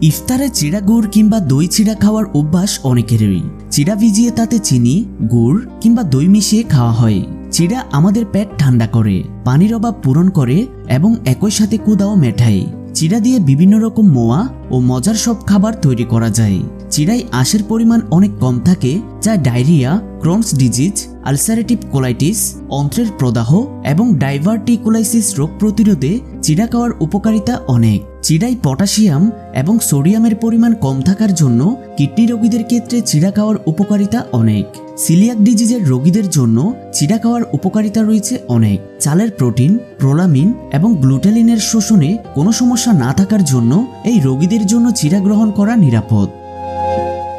ইফতারে চিড়া গুড় কিংবা দই চিড়া খাওয়ার অভ্যাস অনেকেরই। চিড়া ভিজিয়ে তাতে চিনি, গুড় কিংবা দই মিশিয়ে খাওয়া হয়। চিড়া আমাদের পেট ঠান্ডা করে, পানির অভাব পূরণ করে এবং একই সাথে কুদাও মেঠায়। চিড়া দিয়ে বিভিন্ন রকম মোয়া ও মজার সব খাবার তৈরি করা যায়। চিড়ায় আঁশের পরিমাণ অনেক কম থাকে, যা diarrhoea, Crohn's disease, ulcerative colitis, অন্ত্রের প্রদাহ এবং ডাইভার্টিকুলাইসিস রোগ প্রতিরোধে চিড়া খাওয়ার উপকারিতা অনেক। চিড়ায় পটাশিয়াম এবং সোডিয়ামের পরিমাণ কম থাকার জন্য কিডনি রোগীদের ক্ষেত্রে চিড়া খাওয়ার উপকারিতা অনেক। সিলিয়াক ডিজিজের রোগীদের জন্য চিড়া খাওয়ার উপকারিতা রয়েছে অনেক। চালের প্রোটিন, প্রোলামিন এবং গ্লুটেলিনের শোষণে কোনো সমস্যা না থাকার জন্য এই রোগীদের জন্য চিড়া গ্রহণ করা নিরাপদ।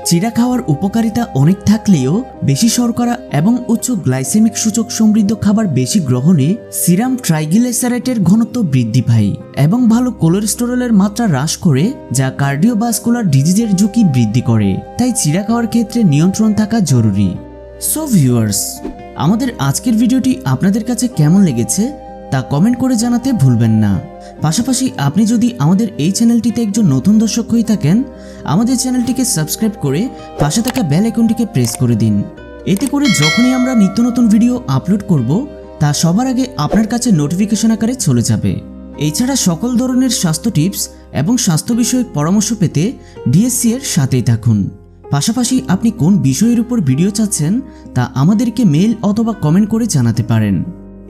চিড়া খাওয়ার উপকারিতা অনেক থাকলেও বেশি শর্করা এবং উচ্চ গ্লাইসেমিক সূচক সমৃদ্ধ খাবার বেশি গ্রহণে সিরাম ট্রাইগ্লিসারাইডের ঘনত্ব বৃদ্ধি পায় এবং ভালো কোলেস্টেরলের মাত্রা হ্রাস করে, যা কার্ডিওভাস্কুলার ডিজিজের ঝুঁকি বৃদ্ধি করে। তাই চিড়া খাওয়ার ক্ষেত্রে নিয়ন্ত্রণ থাকা জরুরি। সো ভিউয়ার্স, আমাদের আজকের ভিডিওটি আপনাদের কাছে কেমন লেগেছে তা কমেন্ট করে জানাতে ভুলবেন না। পাশাপাশি আপনি যদি আমাদের এই চ্যানেলটিতে একজন নতুন দর্শক হয়ে থাকেন, আমাদের চ্যানেলটিকে সাবস্ক্রাইব করে পাশে থাকা বেল আইকনটিকে প্রেস করে দিন। এতে করে যখনই আমরা নিত্য নতুন ভিডিও আপলোড করব, তা সবার আগে আপনার কাছে নোটিফিকেশন আকারে চলে যাবে। এছাড়া সকল ধরনের স্বাস্থ্য টিপস এবং স্বাস্থ্য বিষয়ক পরামর্শ পেতে DHC এর সাথেই থাকুন। পাশাপাশি আপনি কোন বিষয়ের উপর ভিডিও চাচ্ছেন তা আমাদেরকে মেইল অথবা কমেন্ট করে জানাতে পারেন।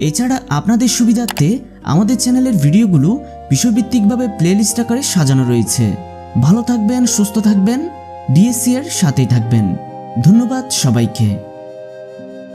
এছাড়া আপনাদের সুবিধার্থে আমাদের চ্যানেলের ভিডিওগুলো বিষয়ভিত্তিকভাবে প্লেলিস্ট আকারে সাজানো রয়েছে। ভালো থাকবেন, সুস্থ থাকবেন, DHC এর সাথেই থাকবেন। ধন্যবাদ সবাইকে।